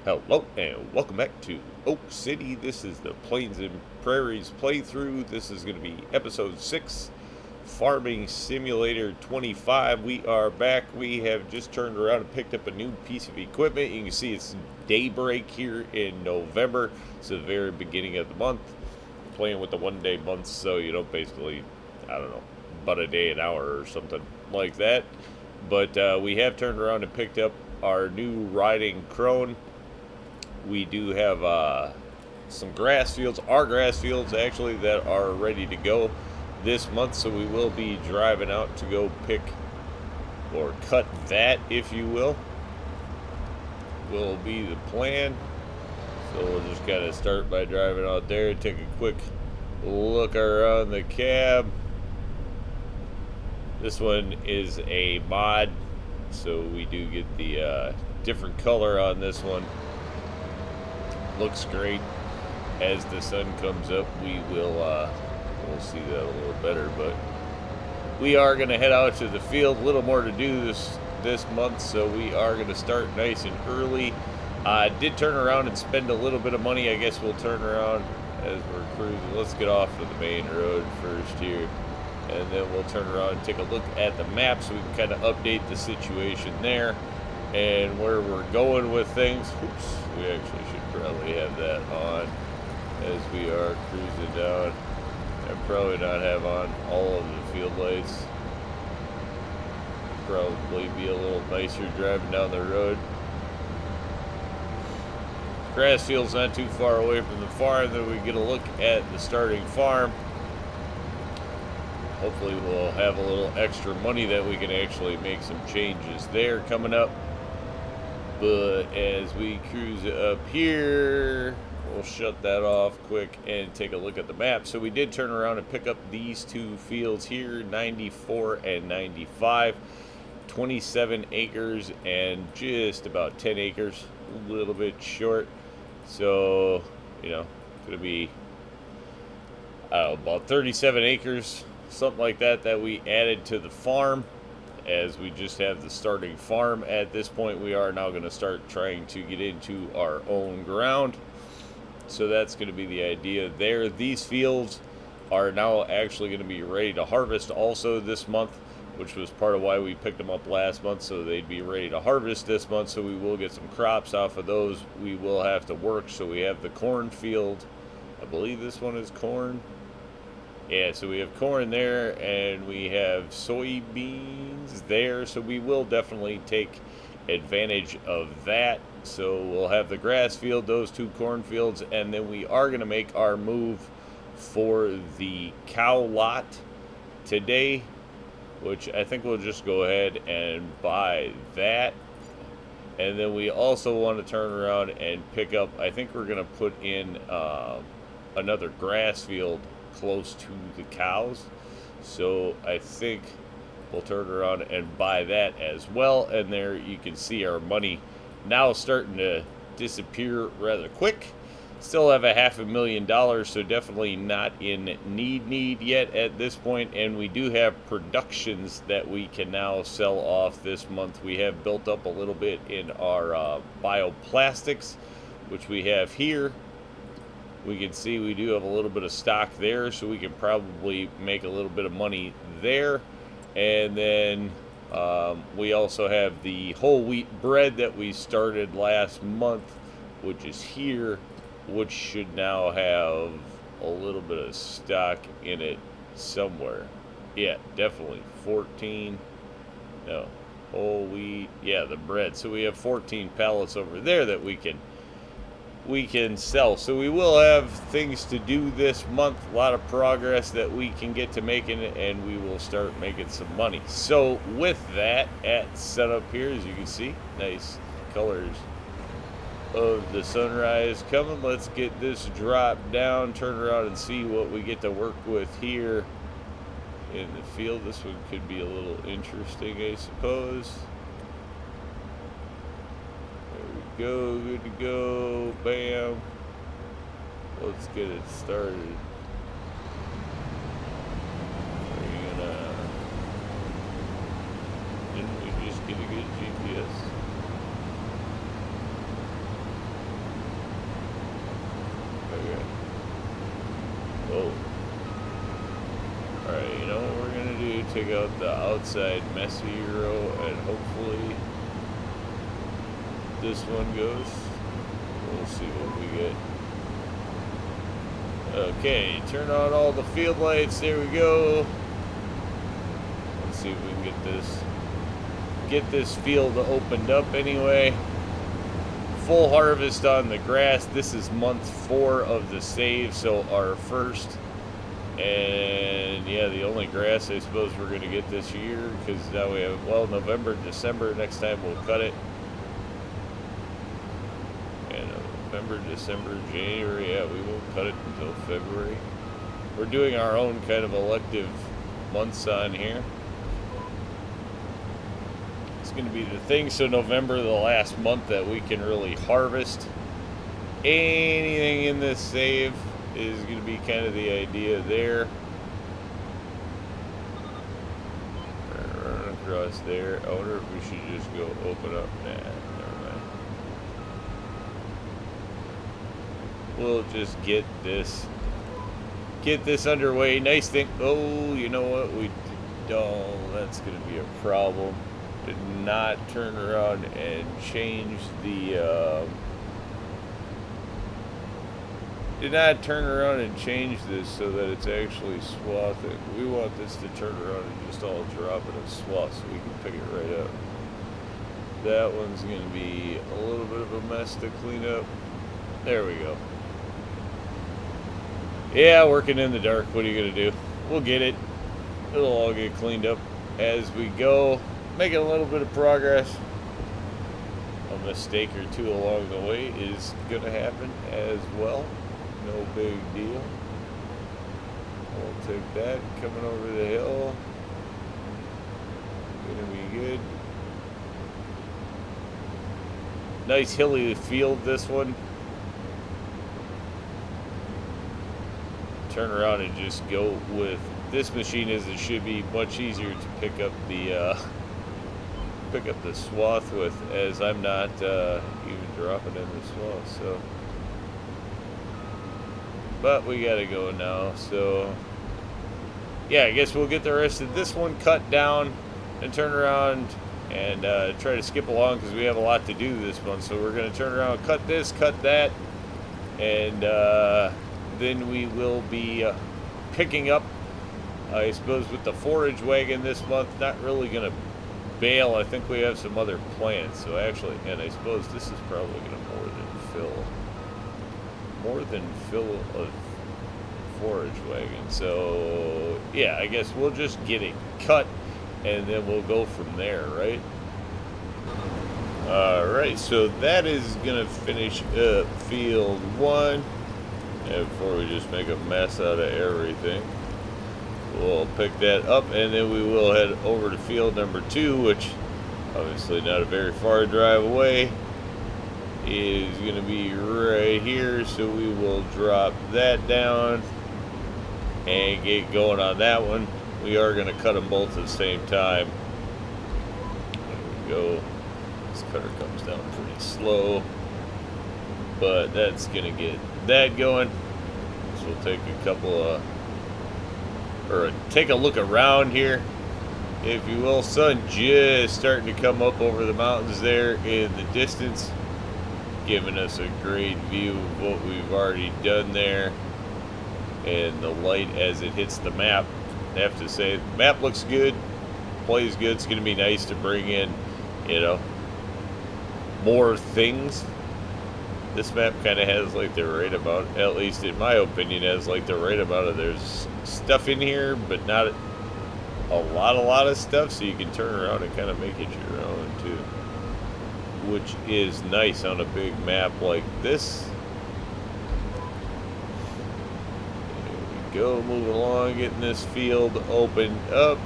Hello and welcome back to Oak City. This is the Plains and Prairies playthrough. This is going to be episode 6, Farming Simulator 25. We are back. We have just turned around and picked up a new piece of equipment. You can see it's daybreak here in November. It's the very beginning of the month. Playing with the 1 day months, so basically, I don't know, about a day an hour or something like that. But we have turned around and picked up our new riding crone. We do have some grass fields, our grass fields actually, that are ready to go this month. So we will be driving out to go pick or cut that, if you will be the plan. So we'll just kind of start by driving out there, take a quick look around the cab. This one is a mod, so we do get the different color on this one. Looks great. As the sun comes up, we'll see that a little better. But we are going to head out to the field. A little more to do this month, so we are going to start nice and early. Did turn around and spend a little bit of money. I guess we'll turn around as we're cruising. Let's get off of the main road first here, and then we'll turn around and take a look at the map so we can kind of update the situation there and where we're going with things. Oops, we actually should probably have that on as we are cruising down. I'd probably not have on all of the field lights. Probably be a little nicer driving down the road. Grass field's not too far away from the farm. Then we get a look at the starting farm. Hopefully we'll have a little extra money that we can actually make some changes there coming up. But as we cruise up here, we'll shut that off quick and take a look at the map. So we did turn around and pick up these two fields here, 94 and 95. 27 acres and just about 10 acres, a little bit short. So, gonna be, about 37 acres, something like that we added to the farm. As we just have the starting farm at this point, we are now going to start trying to get into our own ground. So that's going to be the idea there. These fields are now actually going to be ready to harvest also this month, which was part of why we picked them up last month, so they'd be ready to harvest this month. So we will get some crops off of those. We will have to work. So we have the corn field. I believe this one is corn. Yeah, so we have corn there, and we have soybeans there, so we will definitely take advantage of that. So we'll have the grass field, those two corn fields, and then we are going to make our move for the cow lot today, which I think we'll just go ahead and buy that. And then we also want to turn around and pick up, I think we're going to put in another grass field close to the cows, so I think we'll turn around and buy that as well. And there you can see our money now starting to disappear rather quick. Still have $500,000, so definitely not in need yet at this point. And we do have productions that we can now sell off this month. We have built up a little bit in our bioplastics, which we have here. We can see we do have a little bit of stock there, so we can probably make a little bit of money there. And then we also have the whole wheat bread that we started last month, which is here, which should now have a little bit of stock in it somewhere. Yeah, definitely 14. No, whole wheat. Yeah, the bread. So we have 14 pallets over there that we can sell. So we will have things to do this month, a lot of progress that we can get to making, and we will start making some money. So with that at setup here, as you can see, nice colors of the sunrise coming. Let's get this drop down, turn around and see what we get to work with here in the field. This one could be a little interesting, I suppose. Go, good to go, bam. Let's get it started. Didn't we just get a good GPS? take out the outside messy row, and hopefully this one goes. We'll see what we get. Okay, turn on all the field lights. There we go. Let's see if we can get this field opened up anyway. Full harvest on the grass. This is month 4 of the save, so our first and yeah, the only grass I suppose we're going to get this year, because now we have, well, November, December. Next time we'll cut it. And November, December, January, yeah, we won't cut it until February. We're doing our own kind of elective months on here. It's going to be the thing. So November, the last month that we can really harvest anything in this save, is going to be kind of the idea there. Run across there. I wonder if we should just go open up. Nah, never mind. We'll just get this underway. Nice thing. Oh, you know what? That's going to be a problem. Did not turn around and change the. Did not turn around and change this so that it's actually swathing. We want this to turn around and just all drop in a swath so we can pick it right up. That one's going to be a little bit of a mess to clean up. There we go. Yeah, working in the dark. What are you going to do? We'll get it. It'll all get cleaned up as we go. Making a little bit of progress. A mistake or two along the way is going to happen as well. No big deal. We'll take that. Coming over the hill. Gonna be good. Nice hilly field, this one. Turn around and just go with this machine, as it should be much easier to pick up the swath with, as I'm not even dropping in the swath. So. But we gotta go now, so yeah, I guess we'll get the rest of this one cut down and turn around and try to skip along, because we have a lot to do this month. So we're gonna turn around, cut this, cut that, and then we will be picking up, I suppose, with the forage wagon this month. Not really gonna bale. I think we have some other plans. So actually, and I suppose this is probably gonna more than fill a forage wagon. So yeah, I guess we'll just get it cut and then we'll go from there, right? Alright, so that is gonna finish up field 1. And before we just make a mess out of everything, we'll pick that up, and then we will head over to field number 2, which obviously not a very far drive away. Is going to be right here, so we will drop that down and get going on that one. We are going to cut them both at the same time. There we go. This cutter comes down pretty slow, but that's going to get that going. So we'll take a couple of, take a look around here, if you will. Sun just starting to come up over the mountains there in the distance, giving us a great view of what we've already done there, and the light as it hits the map. I have to say, the map looks good, plays good. It's going to be nice to bring in, more things. This map kind of has like the right amount, at least in my opinion, has like the right amount of, there's stuff in here, but not a lot of stuff, so you can turn around and kind of make it your own too, which is nice on a big map like this. There we go, moving along, getting this field opened up.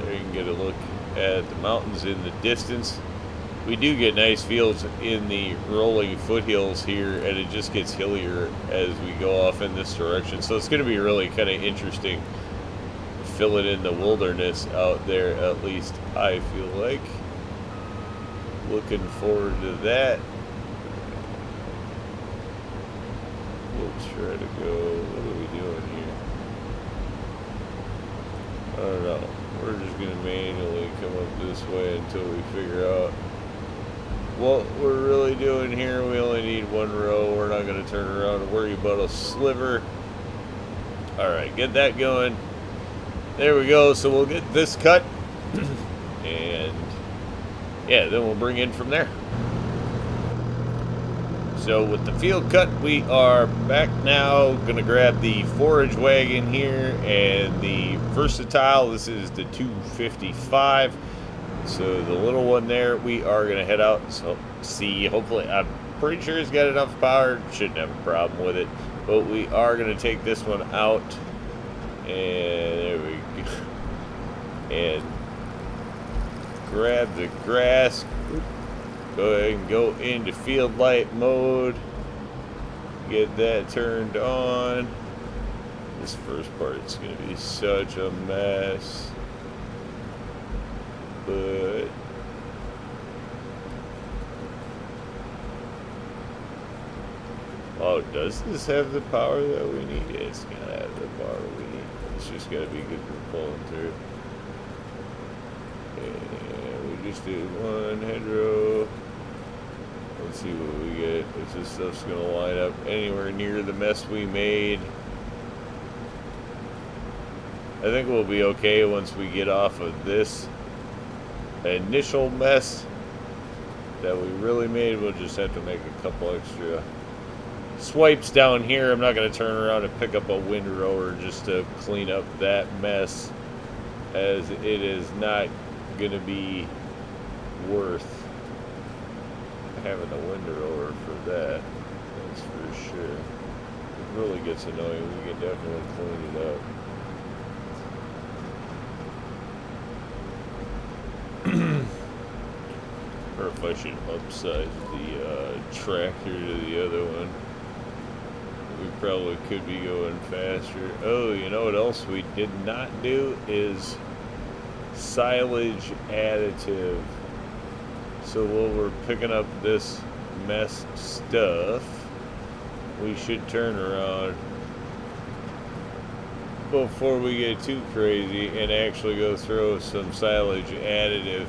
There you can get a look at the mountains in the distance. We do get nice fields in the rolling foothills here, and it just gets hillier as we go off in this direction. So it's going to be really kind of interesting filling in the wilderness out there, at least I feel like. Looking forward to that. We'll try to go, what are we doing here? I don't know. We're just going to manually come up this way until we figure out what we're really doing here. We only need one row. We're not going to turn around and worry about a sliver. Alright, get that going. There we go. So we'll get this cut. And yeah, then we'll bring in from there. So with the field cut, we are back now. Gonna grab the forage wagon here and the versatile. This is the 255. So the little one there, we are gonna head out. So see, hopefully, I'm pretty sure it's got enough power. Shouldn't have a problem with it. But we are gonna take this one out. And there we go. And grab the grass. Go ahead and go into field light mode. Get that turned on. This first part is going to be such a mess. But oh, does this have the power that we need? It's going to have the power we need. It's just got to be good for pulling through. And we just did one hedgerow. Let's see what we get. If this stuff's going to line up anywhere near the mess we made. I think we'll be okay once we get off of this initial mess that we really made. We'll just have to make a couple extra swipes down here. I'm not going to turn around and pick up a windrower just to clean up that mess, as it is not going to be worth having a windrower for that. That's for sure. It really gets annoying. We can definitely clean it up. Or if I should upsize the tractor to the other one. We probably could be going faster. Oh, you know what else we did not do is silage additive. So while we're picking up this mess stuff, we should turn around before we get too crazy and actually go throw some silage additive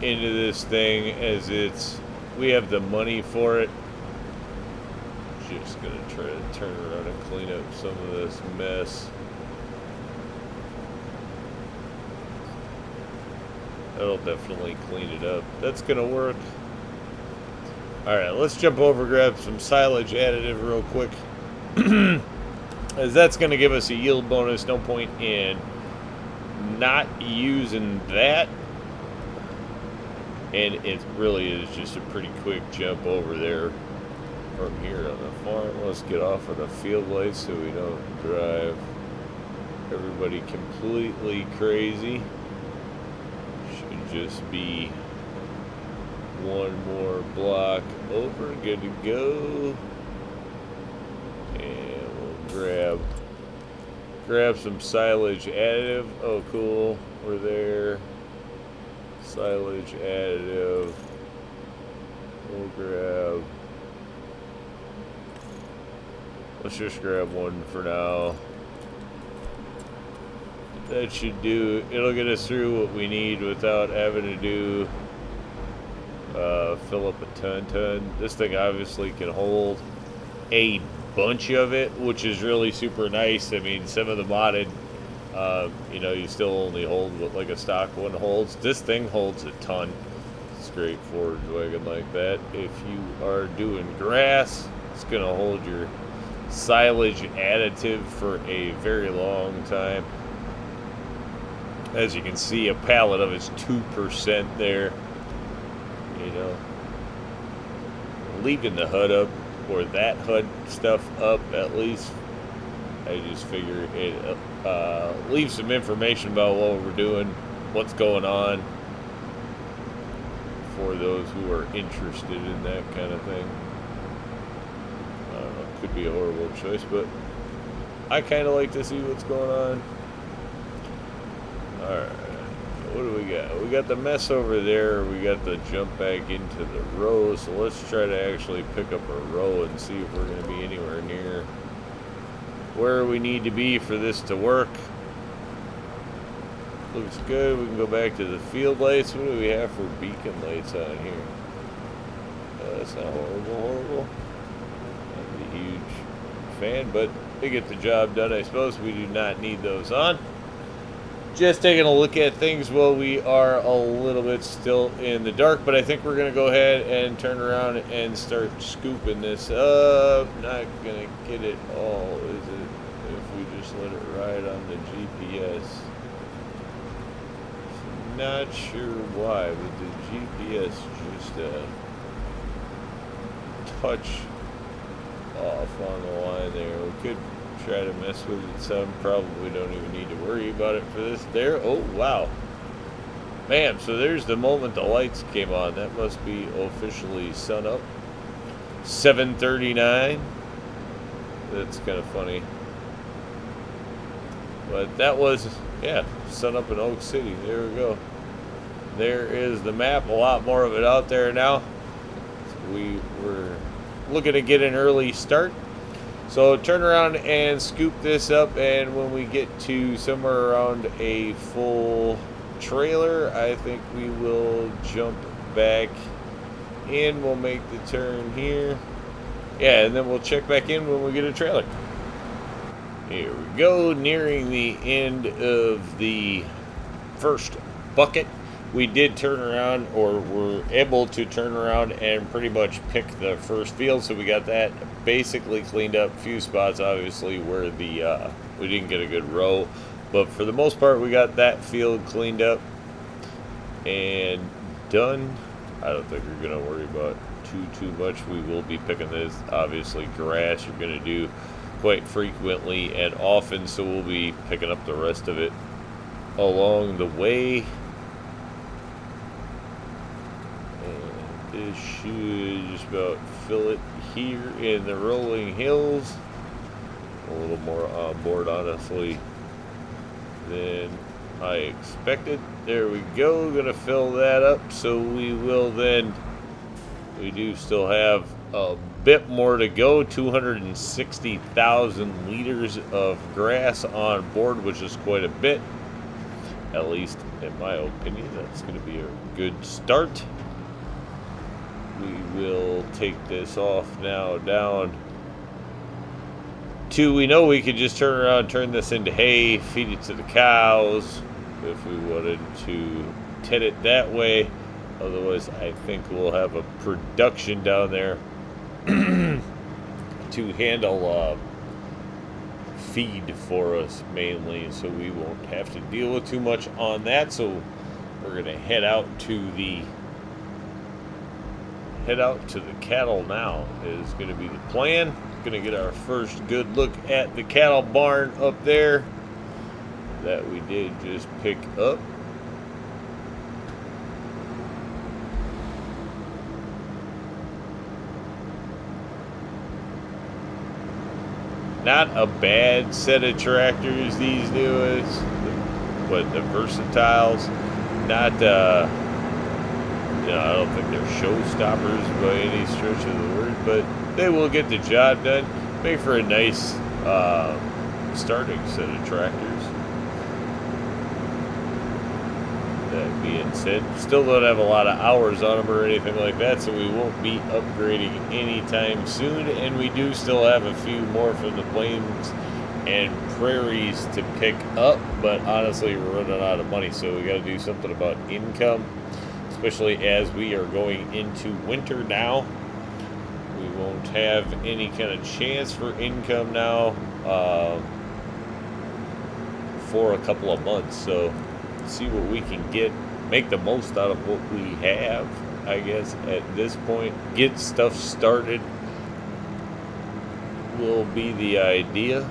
into this thing, as we have the money for it. Just gonna try to turn around and clean up some of this mess. That'll definitely clean it up. That's gonna work. Alright, let's jump over, grab some silage additive real quick. As that's gonna give us a yield bonus. No point in not using that. And it really is just a pretty quick jump over there from here on the farm. Let's get off of the field lights so we don't drive everybody completely crazy. Should just be one more block over. Good to go. And we'll grab some silage additive. Oh, cool. We're there. Silage additive. We'll grab. Let's just grab one for now. That should do. It'll get us through what we need without having to do fill up a ton. This thing obviously can hold a bunch of it, which is really super nice. I mean, some of the modded, you still only hold what like a stock one holds. This thing holds a ton. It's great forage wagon like that. If you are doing grass, it's gonna hold your silage additive for a very long time. As you can see, a pallet of it's 2% there. Leaving the HUD up, or that HUD stuff up at least, I just figure it leaves some information about what we're doing, what's going on, for those who are interested in that kind of thing. I don't know, could be a horrible choice, but I kind of like to see what's going on. Alright, what do we got? We got the mess over there. We got the jump back into the row. So let's try to actually pick up a row and see if we're going to be anywhere near where we need to be for this to work. looks good. We can go back to the field lights. What do we have for beacon lights on here? That's not horrible. Not a huge fan, but they get the job done. I suppose we do not need those on. Just taking a look at things. Well, we are a little bit still in the dark, but I think we're going to go ahead and turn around and start scooping this up. Not going to get it all, is it? If we just let it ride on the GPS. Not sure why, but the GPS just touch off on the line there. We could try to mess with it some. Probably don't even need to worry about it for this. There. Oh, wow. Man, so there's the moment the lights came on. That must be officially sun up. 7:39. That's kind of funny. But that was, yeah, sun up in Oak City. There we go. There is the map. A lot more of it out there now. So we were looking to get an early start. So turn around and scoop this up, and when we get to somewhere around a full trailer, I think we will jump back in. We'll make the turn here. Yeah, and then we'll check back in when we get a trailer. Here we go, nearing the end of the first bucket. We did turn around, or were able to turn around and pretty much pick the first field, so we got that basically cleaned up. A few spots, obviously, where the we didn't get a good row, but for the most part, we got that field cleaned up and done. I don't think we're gonna worry about too much. We will be picking this, obviously, grass. You're gonna do quite frequently and often, so we'll be picking up the rest of it along the way. And this should just about fill it here in the rolling hills. A little more on board, honestly, than I expected. There we go. Gonna fill that up, so we will then, we do still have a bit more to go. 260,000 liters of grass on board, which is quite a bit, at least in my opinion. That's going to be a good start. We will take this off now down to, we know we could just turn around, turn this into hay, feed it to the cows if we wanted to ted it that way. Otherwise, I think we'll have a production down there to handle feed for us mainly, so we won't have to deal with too much on that. So we're gonna head out to the cattle now is gonna be the plan. Gonna get our first good look at the cattle barn up there that we did just pick up. Not a bad set of tractors, these newest, but the Versatiles, not, I don't think they're showstoppers by any stretch of the word, but they will get the job done. Make for a nice starting set of tractors. That being said, still don't have a lot of hours on them or anything like that, so we won't be upgrading anytime soon. And we do still have a few more from the Plains and Prairies to pick up, but honestly, we're running out of money, so we got to do something about income, especially as we are going into winter now. We won't have any kind of chance for income now for a couple of months, so see what we can get, make the most out of what we have, I guess, at this point. Get stuff started will be the idea,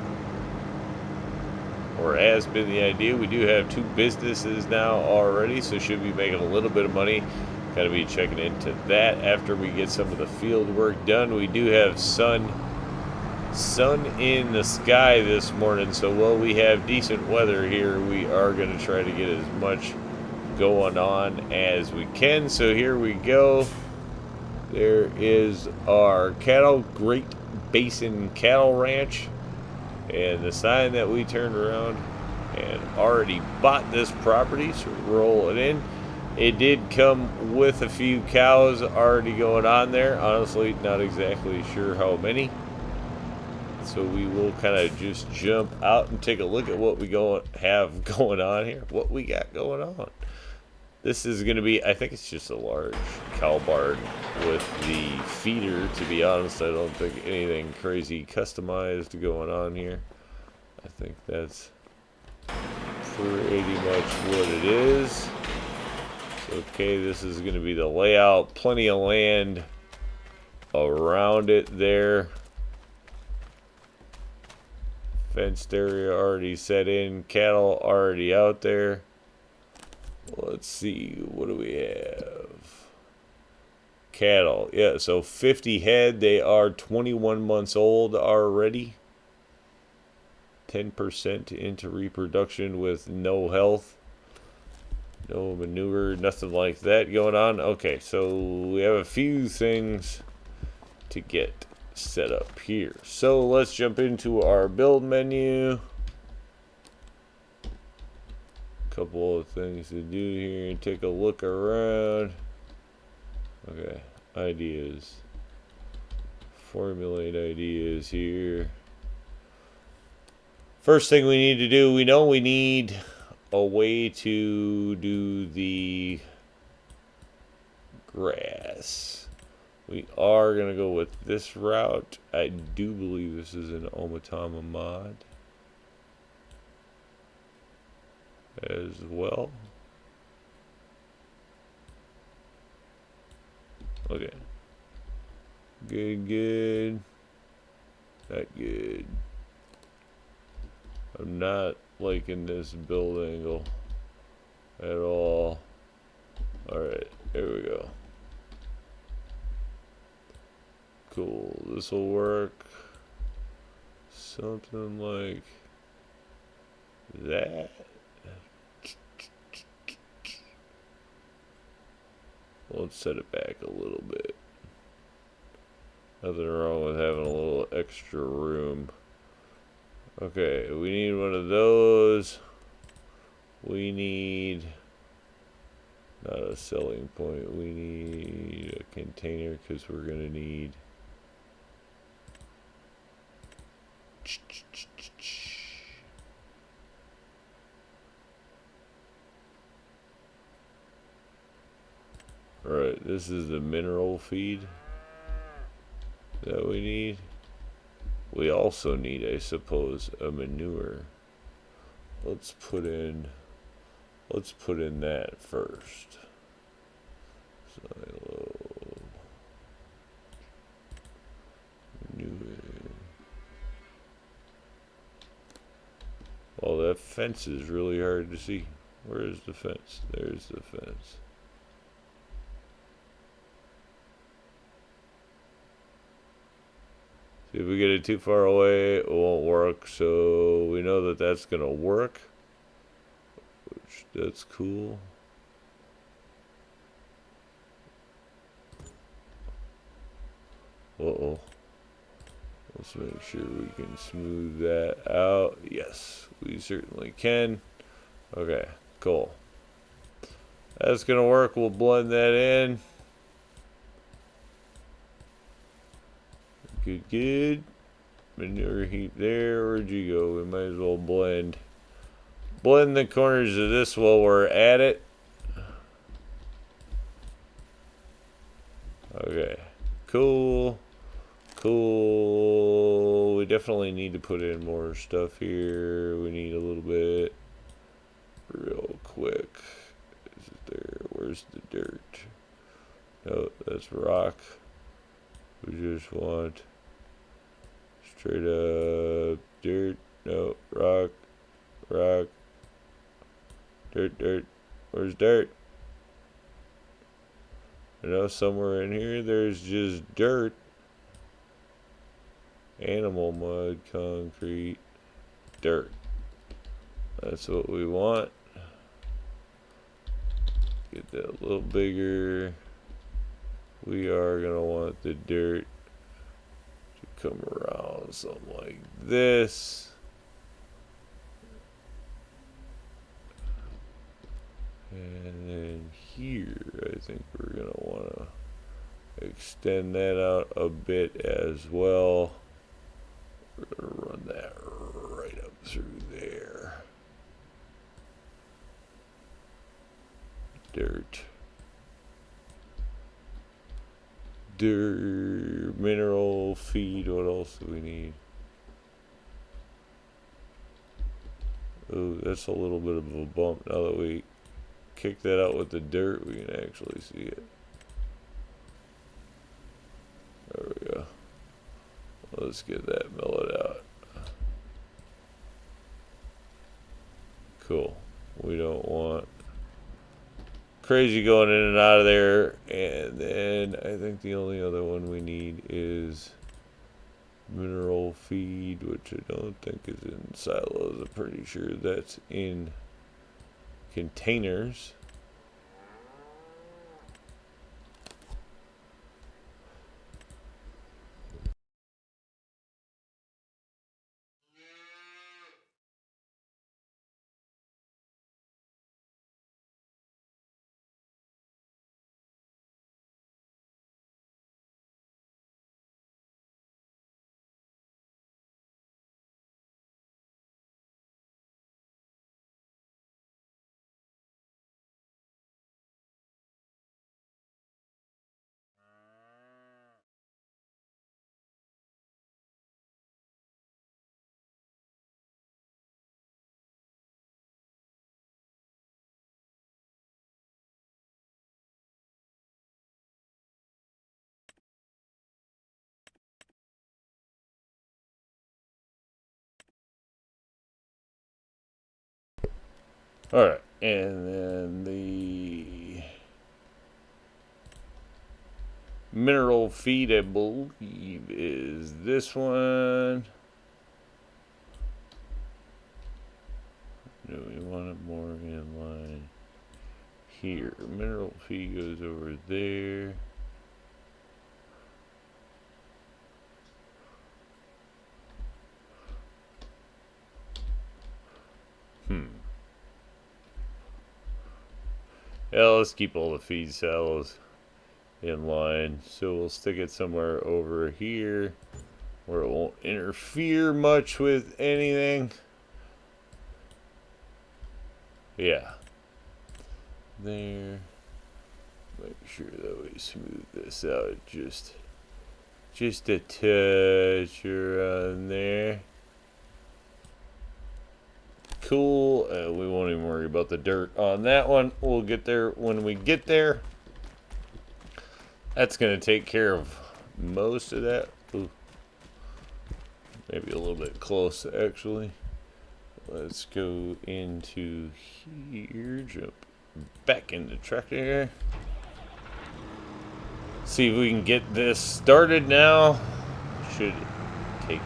or has been the idea. We do have 2 businesses now already, so should be making a little bit of money. Gotta be checking into that after we get some of the field work done. We do have sun in the sky this morning, so while we have decent weather here, we are going to try to get as much going on as we can. So here we go. There is our cattle, Great Basin Cattle Ranch, and the sign that we turned around and already bought this property, so roll it in. It did come with a few cows already going on there. Honestly, not exactly sure how many. So we will kind of just jump out and take a look at what we have going on here. What we got going on. This is going to be, I think it's just a large cow barn with the feeder, to be honest. I don't think anything crazy customized going on here. I think that's pretty much what it is. Okay, this is going to be the layout. Plenty of land around it there. Fenced area already set in. Cattle already out there. Let's see, what do we have? Cattle, yeah, so 50 head. They are 21 months old already. 10% into reproduction with no health. No manure, nothing like that going on. Okay, so we have a few things to get set up here. So let's jump into our build menu. Couple of things to do here and take a look around. Okay, ideas. Formulate ideas here. First thing we need to do, we know we need a way to do the grass. We are going to go with this route. I do believe this is an Omatama mod as well. Okay. Good. Not good. I'm not liking this build angle at all. Alright, there we go. Cool, this will work. Something like that. Let's set it back a little bit. Nothing wrong with having a little extra room. Okay, we need one of those. We need not a selling point. We need a container because we're going to need Alright, this is the mineral feed that we need. We also need, I suppose, a manure. Let's put in that first. Silo manure. Well, that fence is really hard to see. Where is the fence? There's the fence. See, if we get it too far away, it won't work. So we know that that's gonna work, which that's cool. Uh-oh. Let's make sure we can smooth that out. Yes, we certainly can. Okay, cool. That's gonna work. We'll blend that in. Good. Manure heap there. Where'd you go? We might as well blend the corners of this while we're at it. Okay, cool. We definitely need to put in more stuff here. We need a little bit real quick. Is it there? Where's the dirt? No, that's rock. We just want straight up dirt. No, rock. Dirt. Where's dirt? I know somewhere in here there's just dirt. Animal mud, concrete, dirt. That's what we want. Get that a little bigger. We are going to want the dirt to come around something like this. And then here, I think we're going to want to extend that out a bit as well. We're going to run that right up through there. Dirt. Mineral feed. What else do we need? Oh, that's a little bit of a bump. Now that we kick that out with the dirt, we can actually see it. There we go. Let's get that mellowed out. Cool. We don't want crazy going in and out of there. And then I think the only other one we need is mineral feed, which I don't think is in silos. I'm pretty sure that's in containers. Alright, and then the mineral feed, I believe, is this one. No, we want it more in line here. Mineral feed goes over there. Yeah, let's keep all the feed cells in line. So we'll stick it somewhere over here where it won't interfere much with anything. Yeah. There. Make sure that we smooth this out just a touch around there. Cool. We won't even worry about the dirt on that one. We'll get there when we get there. That's going to take care of most of that. Ooh. Maybe a little bit close, actually. Let's go into here. Jump back into tractor. See if we can get this started now. Should take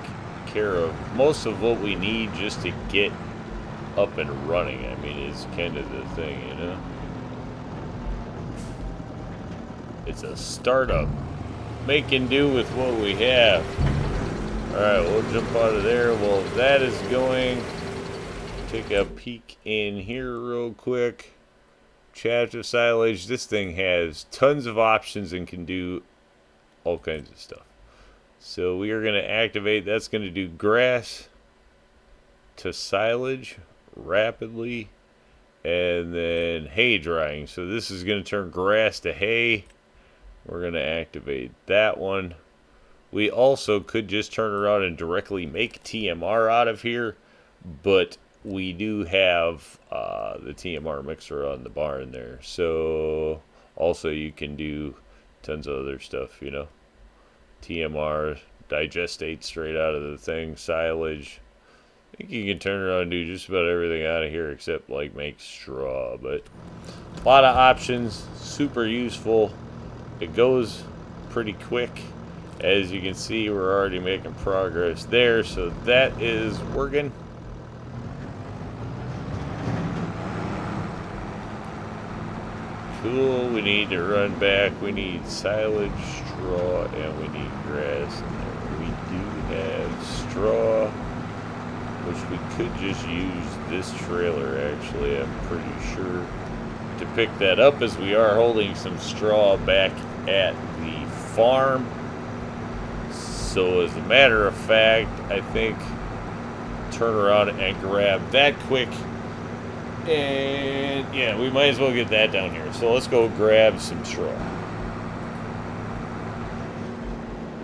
care of most of what we need just to get up and running. I mean, it's kind of the thing, you know? It's a startup. Making do with what we have. Alright, we'll jump out of there. Well, that is going. Take a peek in here real quick. Chapter silage. This thing has tons of options and can do all kinds of stuff. So we are going to activate. That's going to do grass to silage rapidly, and then hay drying. So this is going to turn grass to hay. We're going to activate that one. We also could just turn around and directly make TMR out of here, but we do have the TMR mixer on the barn there. So also you can do tons of other stuff, you know. TMR, digestate straight out of the thing, silage. I think you can turn around and do just about everything out of here except like make straw, but a lot of options, super useful. It goes pretty quick. As you can see, we're already making progress there, so that is working. Cool. We need to run back. We need silage, straw, and we need grass. And we do have straw, which we could just use this trailer, actually, I'm pretty sure. to pick that up, as we are holding some straw back at the farm. So as a matter of fact, I think turn around and grab that quick. And yeah, we might as well get that down here. So let's go grab some straw.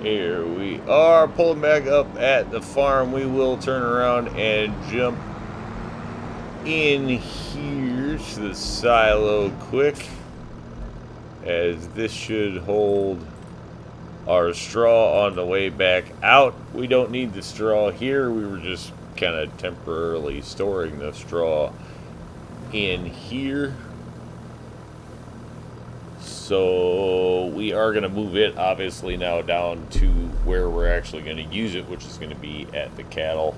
Here we are, pulling back up at the farm. We will turn around and jump in here to the silo quick, as this should hold our straw on the way back out. We don't need the straw here. We were just kind of temporarily storing the straw in here. So we are going to move it obviously now down to where we're actually going to use it, which is going to be at the cattle,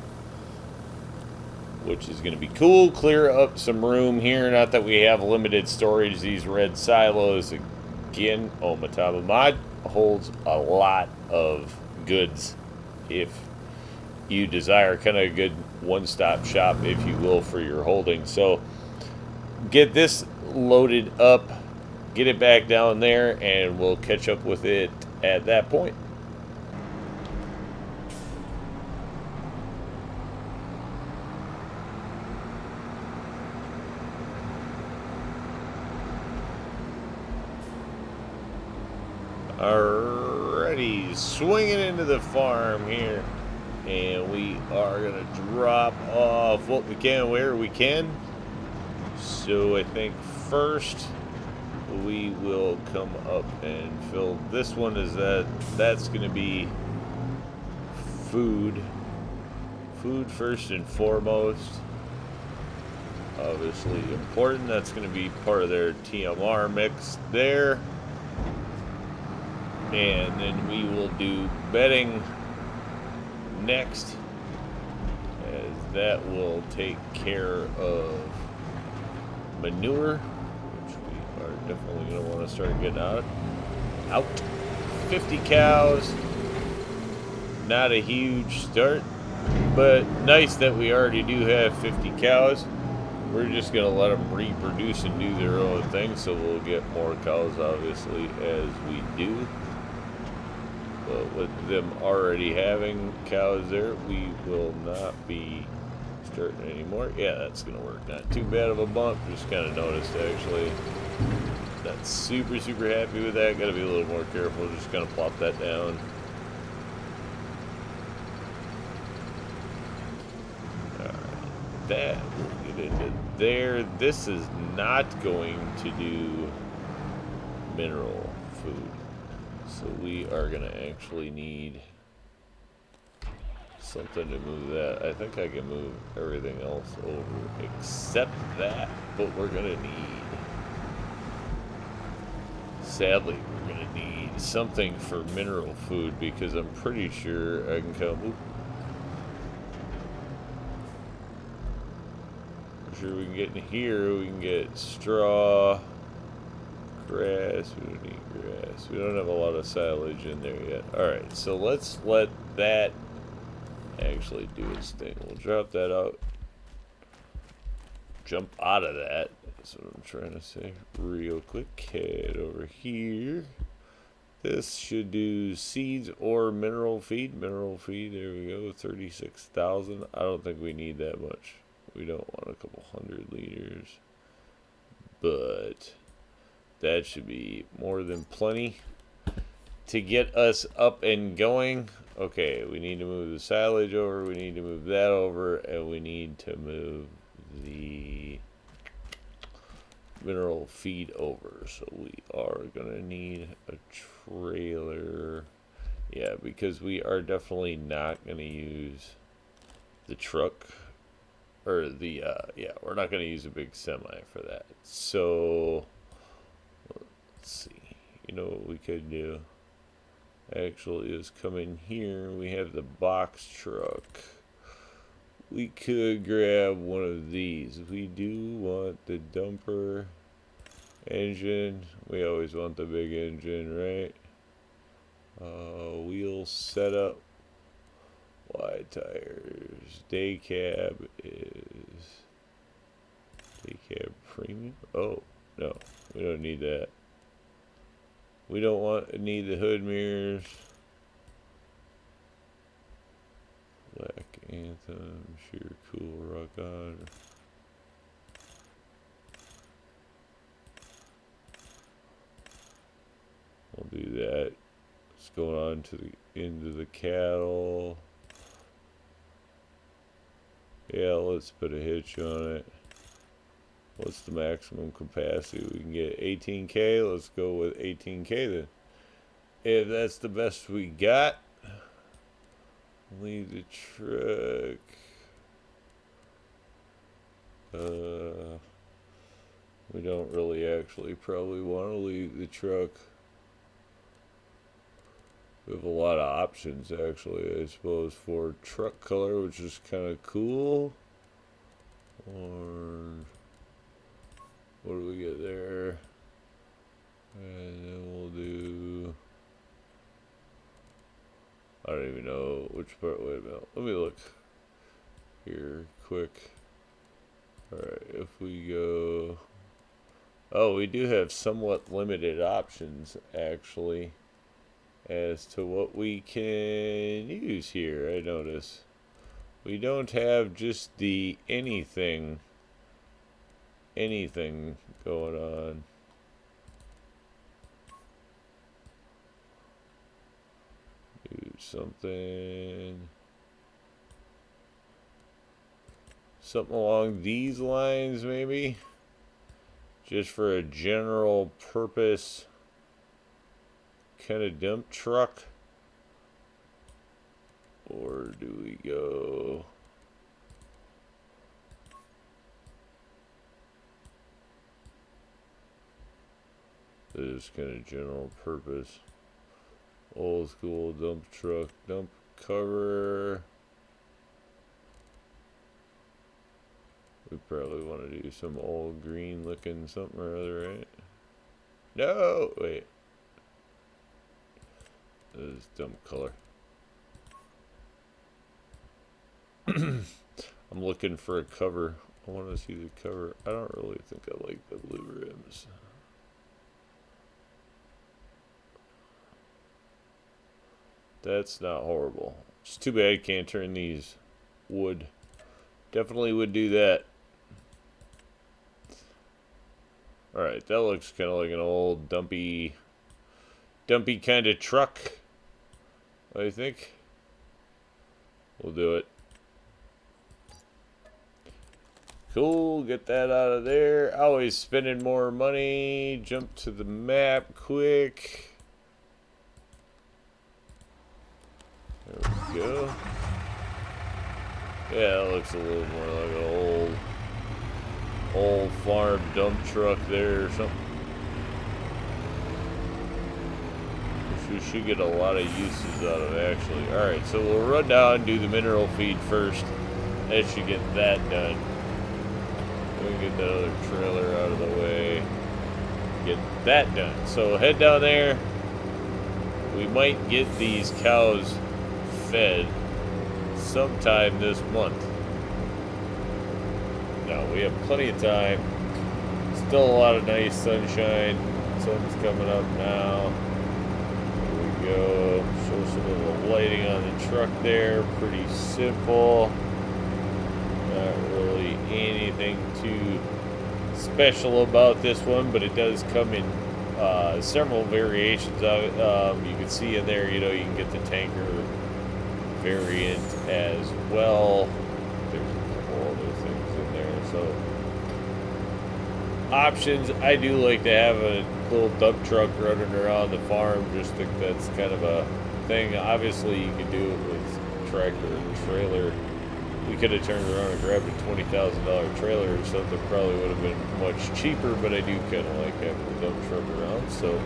which is going to be cool. Clear up some room here. Not that we have limited storage. These red silos, again, Omataba Mod holds a lot of goods if you desire kind of a good one-stop shop, if you will, for your holding. So get this loaded up, get it back down there, and we'll catch up with it at that point. Alrighty, swinging into the farm here, and we are gonna drop off what we can where we can. So I think first we will come up and fill this one. That's gonna be food first and foremost, obviously important. That's gonna be part of their TMR mix there. And then we will do bedding next, as that will take care of manure, which we are definitely going to want to start getting out. 50 cows, not a huge start, but nice that we already do have 50 cows. We're just going to let them reproduce and do their own thing, so we'll get more cows obviously as we do. But with them already having cows there, we will not be starting anymore. Yeah, that's going to work. Not too bad of a bump. Just kind of noticed, actually. Not super happy with that. Got to be a little more careful. Just kind of plop that down. Alright, that will get into there. This is not going to do mineral food. So we are going to actually need something to move that. I think I can move everything else over except that, but we're going to need, sadly, we're going to need something for mineral food, because I'm pretty sure I can come, I'm sure we can get in here, we can get straw, grass. We don't need grass. We don't have a lot of silage in there yet. Alright, so let's let that actually do its thing. We'll drop that out. Jump out of that. That's what I'm trying to say real quick. Head over here. This should do seeds or mineral feed. Mineral feed, there we go. 36,000. I don't think we need that much. We don't want a couple 100 liters. But that should be more than plenty to get us up and going. Okay, we need to move the silage over, we need to move that over, and we need to move the mineral feed over. So we are going to need a trailer. Yeah, because we are definitely not going to use the truck. Or the, yeah, we're not going to use a big semi for that. So let's see, you know what we could do actually is come in here. We have the box truck. We could grab one of these. We do want the dumper engine. We always want the big engine, right? Wheel setup, wide tires, day cab is day cab premium. Oh, No, we don't need that. We don't need the hood mirrors. Black Anthem, sheer cool, rock on. We'll do that. Let's go on to the into the cattle. Yeah, let's put a hitch on it. What's the maximum capacity? We can get 18K. Let's go with 18K then. If that's the best we got, leave the truck. We don't really actually probably want to leave the truck. We have a lot of options actually, I suppose, for truck color, which is kind of cool. Or what do we get there? And then we'll do, I don't even know which part. Wait a minute. Let me look here quick. Alright, if we go, oh, we do have somewhat limited options actually as to what we can use here. I notice we don't have just the anything going on. Do something along these lines, maybe, just for a general purpose kind of dump truck. Or do we go this kind of general purpose old school dump truck, dump cover? We probably want to do some old green looking something or other, right? No, wait. This is dump color. I'm looking for a cover. I want to see the cover. I don't really think I like the blue rims. That's not horrible. It's too bad I can't turn these wood. Definitely would do that. Alright, that looks kind of like an old dumpy kind of truck, I think. We'll do it. Cool, get that out of there. Always spending more money. Jump to the map quick. There we go. Yeah, that looks a little more like an old farm dump truck there or something. Which we should get a lot of uses out of actually. Alright, so we'll run down and do the mineral feed first. That should get that done. We can get that other trailer out of the way. Get that done. So head down there. We might get these cows fed sometime this month. No, we have plenty of time. Still a lot of nice sunshine. Sun's coming up now. There we go. Show some of the lighting on the truck there. Pretty simple. Not really anything too special about this one, but it does come in several variations of it. You can see in there, you know, you can get the tanker variant as well. There's a couple other things in there. So options. I do like to have a little dump truck running around the farm. Just think that's kind of a thing. Obviously, you can do it with tractor and trailer. We could have turned around and grabbed a $20,000 trailer or something. Probably would have been much cheaper, but I do kind of like having the dump truck around. So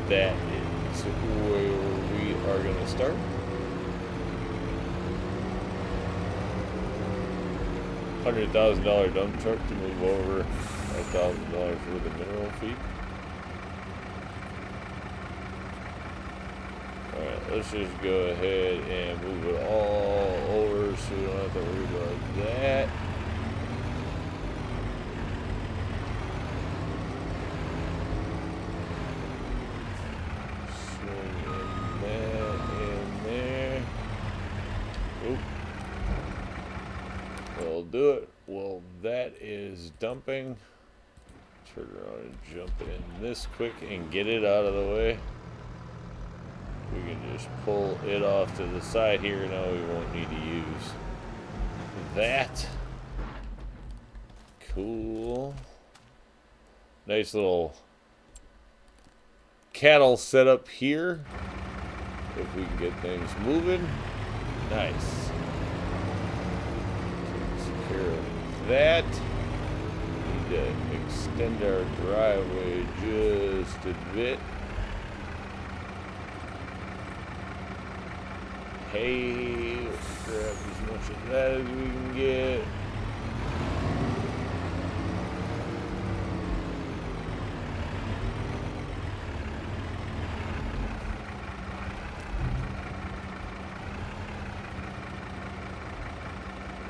that is where we are going to start. $100,000 dump truck to move over $5,000 for the mineral feed. Alright, let's just go ahead and move it all over so we don't have to worry about that. swing that in there. Oop. We'll do it. Well, that is dumping. Turn around and jump in this quick and get it out of the way. We can just pull it off to the side here. Now we won't need to use that. Cool. Nice little cattle setup here. If we can get things moving. Nice. Take care of that. Need to extend our driveway just a bit. Hey, let's grab as much of that as we can get.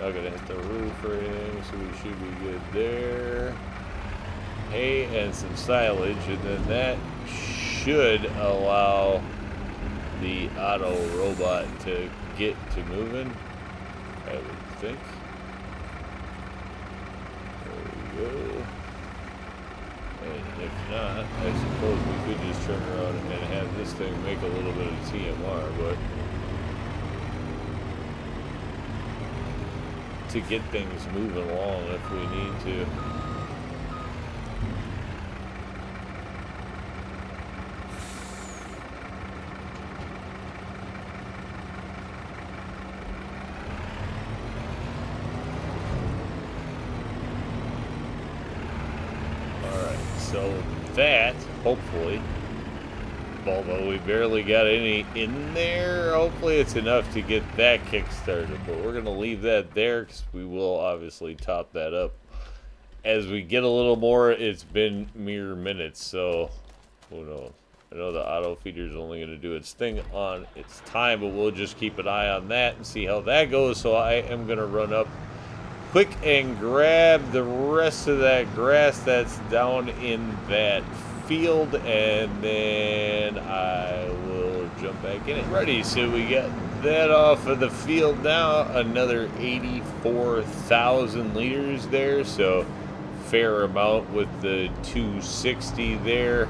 Not gonna hit the roof or anything, so we should be good there. Hay and some silage, and then that should allow the auto robot to get to moving, I would think. There we go. And if not, I suppose we could just turn around and have this thing make a little bit of TMR, but to get things moving along if we need to. Alright, so that, hopefully, although we barely got any in there, hopefully it's enough to get that kick started. But we're going to leave that there because we will obviously top that up. As we get a little more, it's been mere minutes, so who knows. I know the auto feeder is only going to do its thing on its time, but we'll just keep an eye on that and see how that goes. So I am going to run up quick and grab the rest of that grass that's down in that field, and then I will jump back in it. Ready, so we got that off of the field now. Another 84,000 liters there, so fair amount with the 260 there.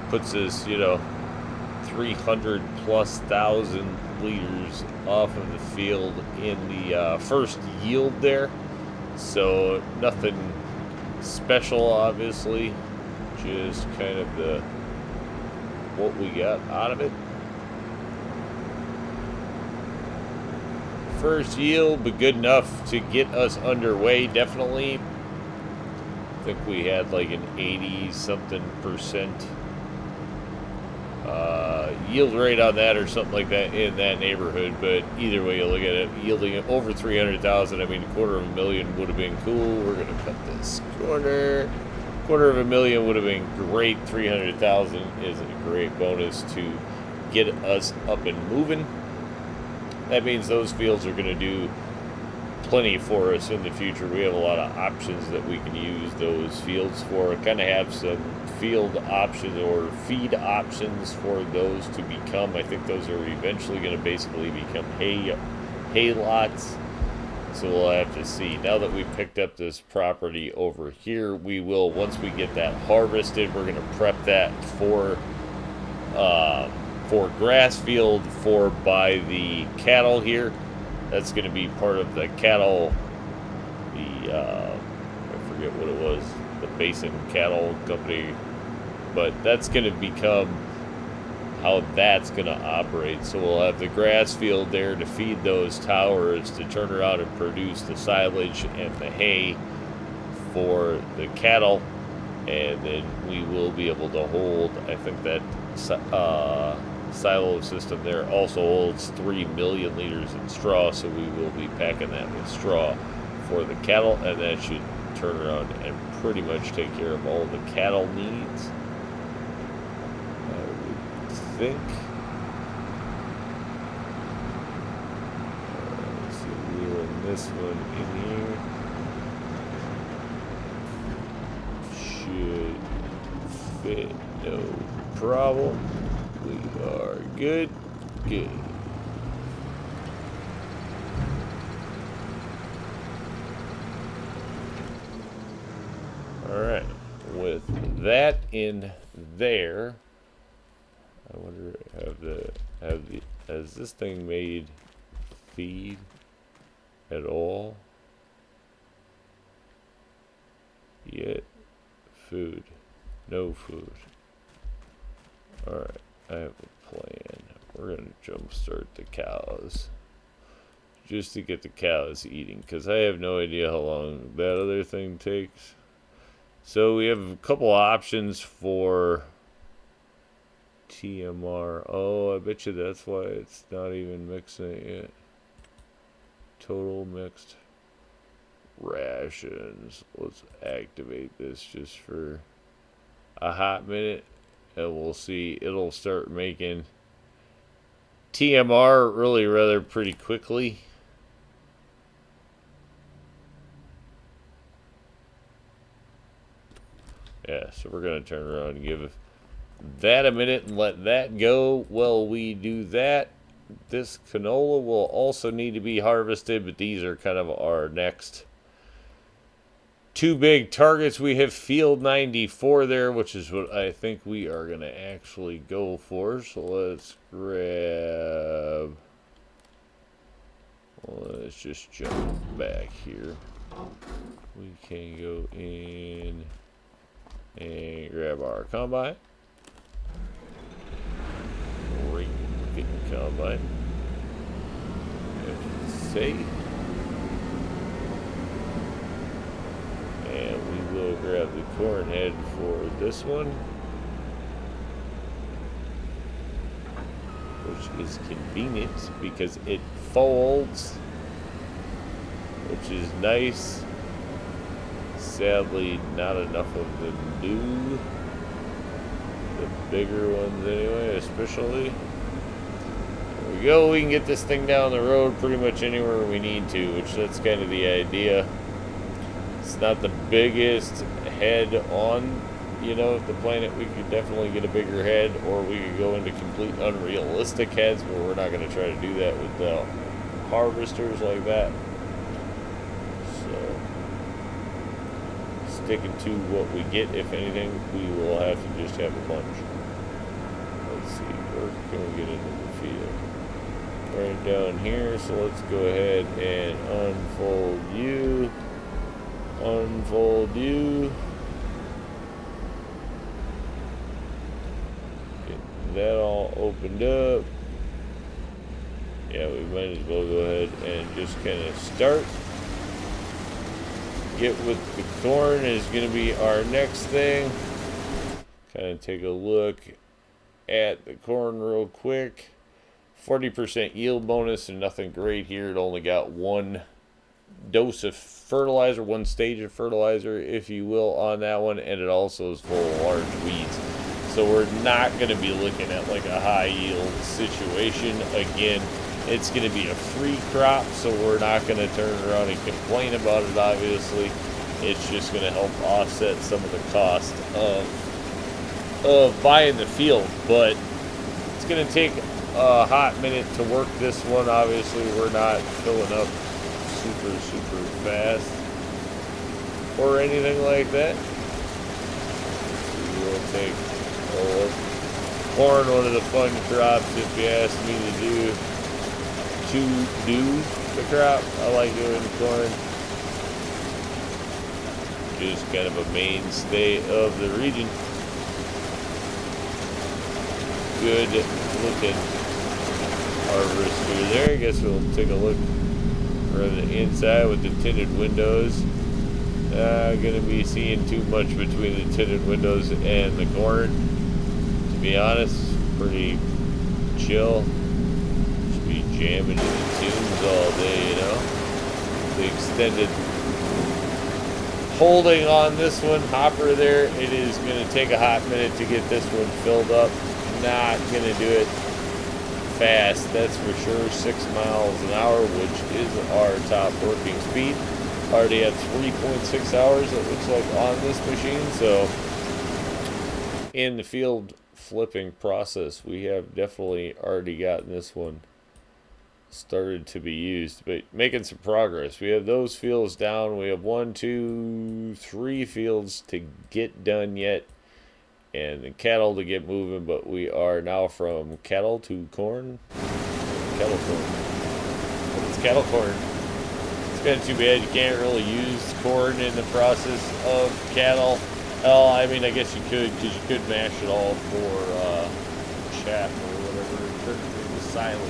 Puts us, 300 plus thousand liters off of the field in the first yield there. So nothing special, obviously. Just kind of what we got out of it. First yield, but good enough to get us underway, definitely. I think we had like an 80-something% yield rate on that or something like that in that neighborhood. But either way you look at it, yielding over 300,000, I mean, $250,000 would have been cool. We're going to cut this corner. $250,000 would have been great. 300,000 is a great bonus to get us up and moving. That means those fields are going to do plenty for us in the future. We have a lot of options that we can use those fields for. Kind of have some field options or feed options for those to become. I think those are eventually going to basically become hay lots. So we'll have to see. Now that we picked up this property over here, we will, once we get that harvested, we're going to prep that for grass field by the cattle here. That's going to be part of the cattle, I forget what it was, the Basin Cattle Company, but that's going to become how that's going to operate. So we'll have the grass field there to feed those towers to turn around and produce the silage and the hay for the cattle, and then we will be able to hold, I think that silo system there also holds 3 million liters in straw, so we will be packing that with straw for the cattle, and that should turn around and pretty much take care of all the cattle needs, I would think. Let's see, wheeling this one in here should fit, no problem. We are good. Good. Alright. With that in there, I wonder, has this thing made feed at all? Yet food. No food. Alright, I have a plan. We're gonna jumpstart the cows. Just to get the cows eating, because I have no idea how long that other thing takes. So we have a couple options for TMR. Oh, I bet you that's why it's not even mixing it yet. Total mixed rations. Let's activate this just for a hot minute, and we'll see. It'll start making TMR really rather pretty quickly. Yeah, so we're going to turn around and give that a minute and let that go while we do that. This canola will also need to be harvested, but these are kind of our next two big targets. We have field 94 there, which is what I think we are going to actually go for. So let's grab... Let's just jump back here. We can go in and grab our combine. Great getting combine. Safe. And we will grab the corn head for this one, which is convenient because it folds, which is nice. Sadly, not enough of them do. The bigger ones anyway, especially. There we go. We can get this thing down the road pretty much anywhere we need to, which that's kind of the idea. It's not the biggest head on, the planet. We could definitely get a bigger head, or we could go into complete unrealistic heads, but we're not going to try to do that with the harvesters like that. Sticking to what we get, if anything, we will have to just have a bunch. Let's see, where can we get into the field? Right down here, so let's go ahead and unfold you. Unfold you. Get that all opened up. Yeah, we might as well go ahead and just kind of start. Get with the corn is going to be our next thing. Kind of take a look at the corn real quick. 40% yield bonus and nothing great here. It only got one dose of fertilizer, one stage of fertilizer, if you will, on that one. And it also is full of large weeds. So we're not going to be looking at like a high yield situation. Again, it's going to be a free crop, so we're not going to turn around and complain about it, obviously. It's just going to help offset some of the cost of buying the field. But it's going to take a hot minute to work this one. Obviously, we're not filling up super fast or anything like that. We will take a look. Corn, one of the fun crops, if you ask me to do the crop. I like doing corn. Just kind of a mainstay of the region. Good looking harvester there. I guess we'll take a look from the inside with the tinted windows. Gonna be seeing too much between the tinted windows and the corn. To be honest, pretty chill. Jamming in the tunes all day, The extended holding on this one, hopper there. It is going to take a hot minute to get this one filled up. Not going to do it fast, that's for sure. 6 miles an hour, which is our top working speed. Already at 3.6 hours, it looks like, on this machine. So in the field flipping process. We have definitely already gotten this one started to be used, but making some progress. We have those fields down. We have 1, 2, 3 fields to get done yet, and the cattle to get moving. But we are now from cattle to corn. Cattle corn. But it's cattle corn. It's kind of too bad you can't really use corn in the process of cattle. Well, I mean, I guess you could, because you could mash it all for chaff or whatever and turn it into silage.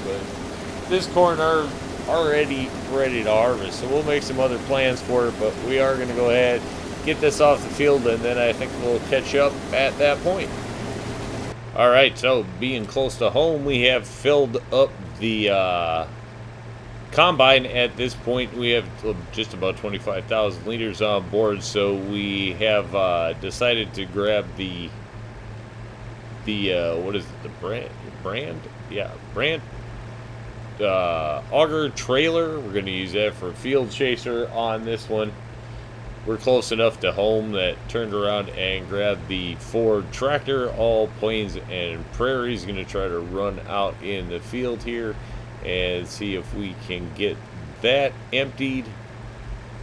But this corn are already ready to harvest, so we'll make some other plans for it. But we are going to go ahead, get this off the field, and then I think we'll catch up at that point. All right, so being close to home, we have filled up the combine. At this point, we have just about 25,000 liters on board, so we have decided to grab the what is it, the brand auger trailer. We're going to use that for field chaser on this one. We're close enough to home that turned around and grabbed the Ford tractor. All Plains and Prairies going to try to run out in the field here and see if we can get that emptied.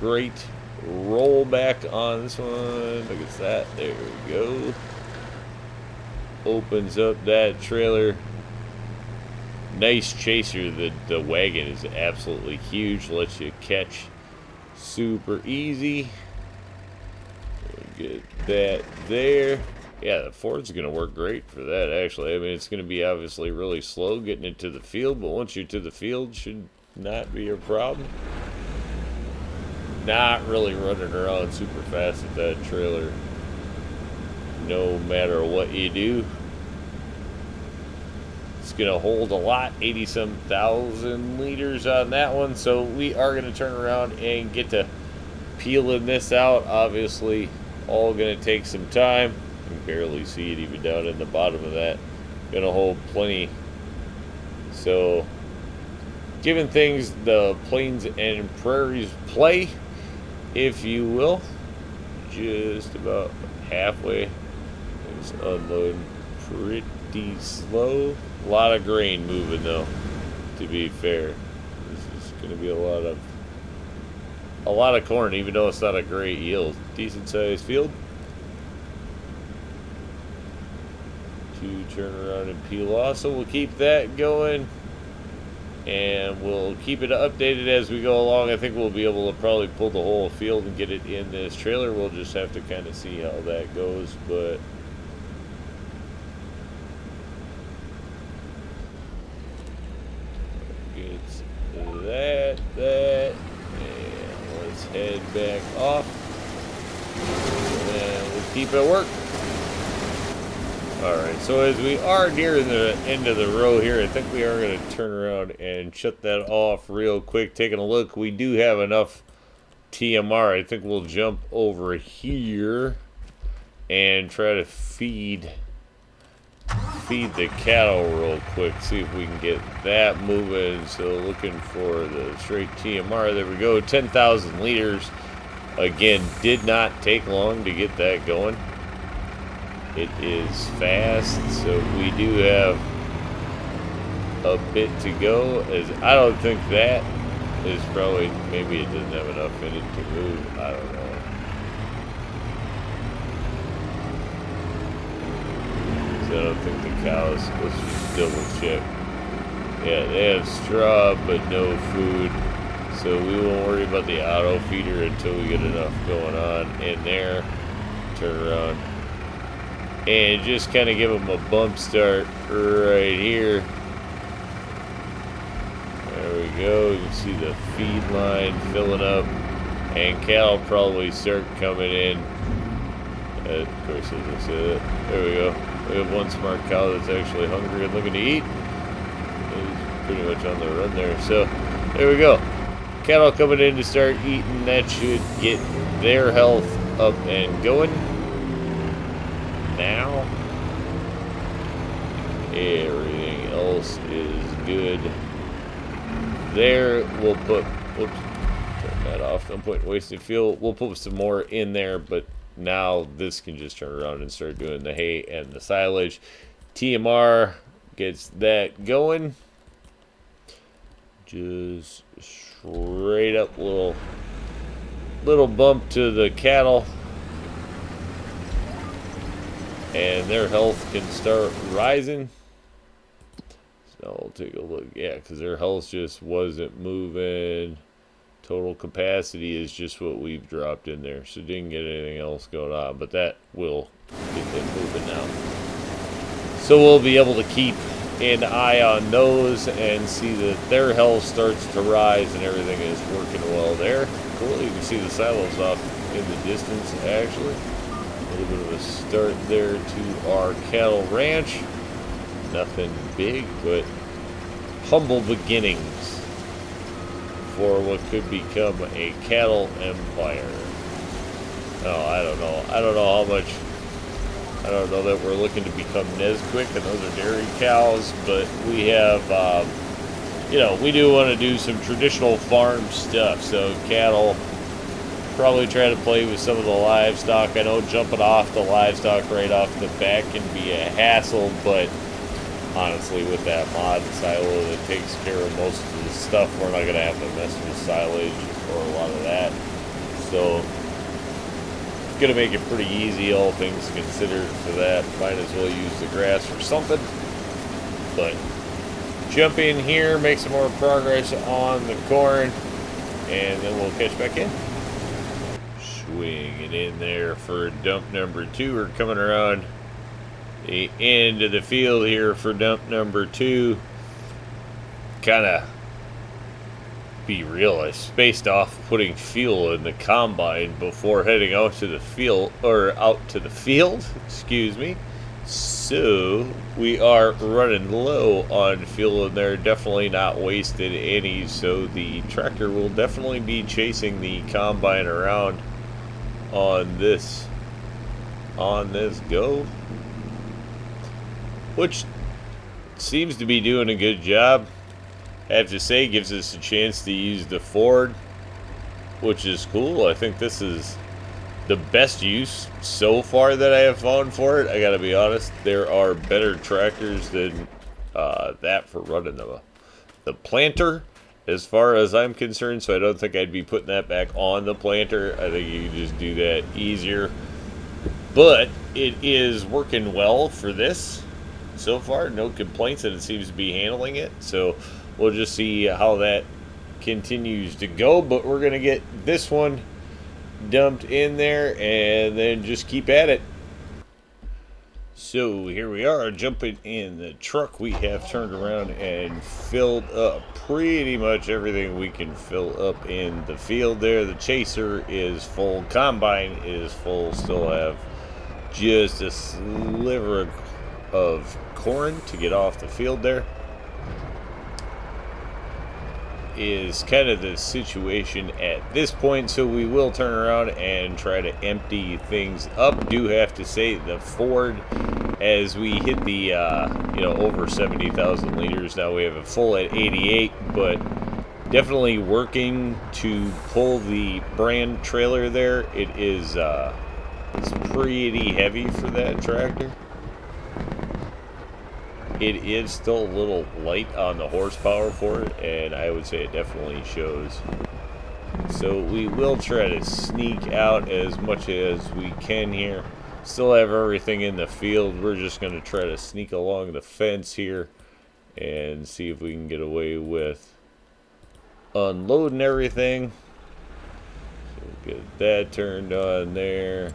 Great roll back on this one. Look at that. There we go. Opens up that trailer. Nice chaser. The wagon is absolutely huge. Lets you catch super easy. Get that there. Yeah, the Ford's going to work great for that, actually. I mean, it's going to be obviously really slow getting it to the field, but once you're to the field, should not be a problem. Not really running around super fast at that trailer, no matter what you do. It's going to hold a lot, 80-some thousand liters on that one, so we are going to turn around and get to peeling this out. Obviously, all going to take some time. You can barely see it even down in the bottom of that. Going to hold plenty. So, giving things the Plains and Prairies play, if you will. Just about halfway. It's unloading pretty slow. A lot of grain moving though, to be fair. This is going to be a lot of corn, even though it's not a great yield. Decent sized field. To turn around and peel off, so we'll keep that going, and we'll keep it updated as we go along. I think we'll be able to probably pull the whole field and get it in this trailer. We'll just have to kind of see how that goes, but gets that, and let's head back off, and we'll keep it work. Alright, so as we are near the end of the row here, I think we are going to turn around and shut that off real quick. Taking a look, we do have enough TMR. I think we'll jump over here and try to feed the cattle real quick. See if we can get that moving. So looking for the straight TMR. There we go, 10,000 liters. Again, did not take long to get that going. It is fast, so we do have a bit to go. As I don't think that is probably, maybe it doesn't have enough in it to move. I don't know. So I don't think the cows, let's just double check. Yeah, they have straw but no food, so we won't worry about the auto feeder until we get enough going on in there. Turn around and just kind of give them a bump start right here. There we go. You can see the feed line filling up, and cattle probably start coming in. Of course, as I said, there we go. We have one smart cow that's actually hungry and looking to eat. He's pretty much on the run there. So there we go. Cattle coming in to start eating. That should get their health up and going. Now everything else is good. There, we'll put, whoops, turn that off. No point in wasting fuel. We'll put some more in there, but now this can just turn around and start doing the hay and the silage. TMR gets that going. Just straight up little bump to the cattle, and their health can start rising. So I'll take a look. Yeah, because their health just wasn't moving. Total capacity is just what we've dropped in there, so didn't get anything else going on, but that will get them moving now. So we'll be able to keep an eye on those and see that their health starts to rise and everything is working well there. Cool, you can see the silos off in the distance actually. A little bit of a start there to our cattle ranch. Nothing big, but humble beginnings for what could become a cattle empire. Oh, I don't know how much. I don't know that we're looking to become Nesquik and those are dairy cows, but we have, we do want to do some traditional farm stuff. So cattle, probably try to play with some of the livestock. I know jumping off the livestock right off the bat can be a hassle, but honestly, with that mod silo that takes care of most of the stuff, we're not going to have to mess with silage or a lot of that. So gonna make it pretty easy, all things considered, for that. Might as well use the grass or something. But jump in here, make some more progress on the corn, and then we'll catch back in. Swing it in there for dump number 2. We're coming around the end of the field here for dump number 2. Kind of be real, I spaced off putting fuel in the combine before heading out to the field, excuse me. So we are running low on fuel in there, definitely not wasted any, so the tractor will definitely be chasing the combine around on this go, which seems to be doing a good job. I have to say, gives us a chance to use the Ford, which is cool. I think this is the best use so far that I have found for it. I gotta be honest, there are better tractors than that for running the planter, as far as I'm concerned, so I don't think I'd be putting that back on the planter. I think you can just do that easier. But it is working well for this so far. No complaints, and it seems to be handling it. So we'll just see how that continues to go, but we're going to get this one dumped in there and then just keep at it. So here we are, jumping in the truck. We have turned around and filled up pretty much everything we can fill up in the field there. The chaser is full, combine is full, still have just a sliver of corn to get off the field there. Is kind of the situation at this point, so we will turn around and try to empty things up. Do have to say, the Ford, as we hit the over 70,000 liters now, we have a full at 88, but definitely working to pull the brand trailer there. It is it's pretty heavy for that tractor. It is still a little light on the horsepower for it, and I would say it definitely shows. So we will try to sneak out as much as we can here. Still have everything in the field. We're just going to try to sneak along the fence here and see if we can get away with unloading everything. So we'll get that turned on there.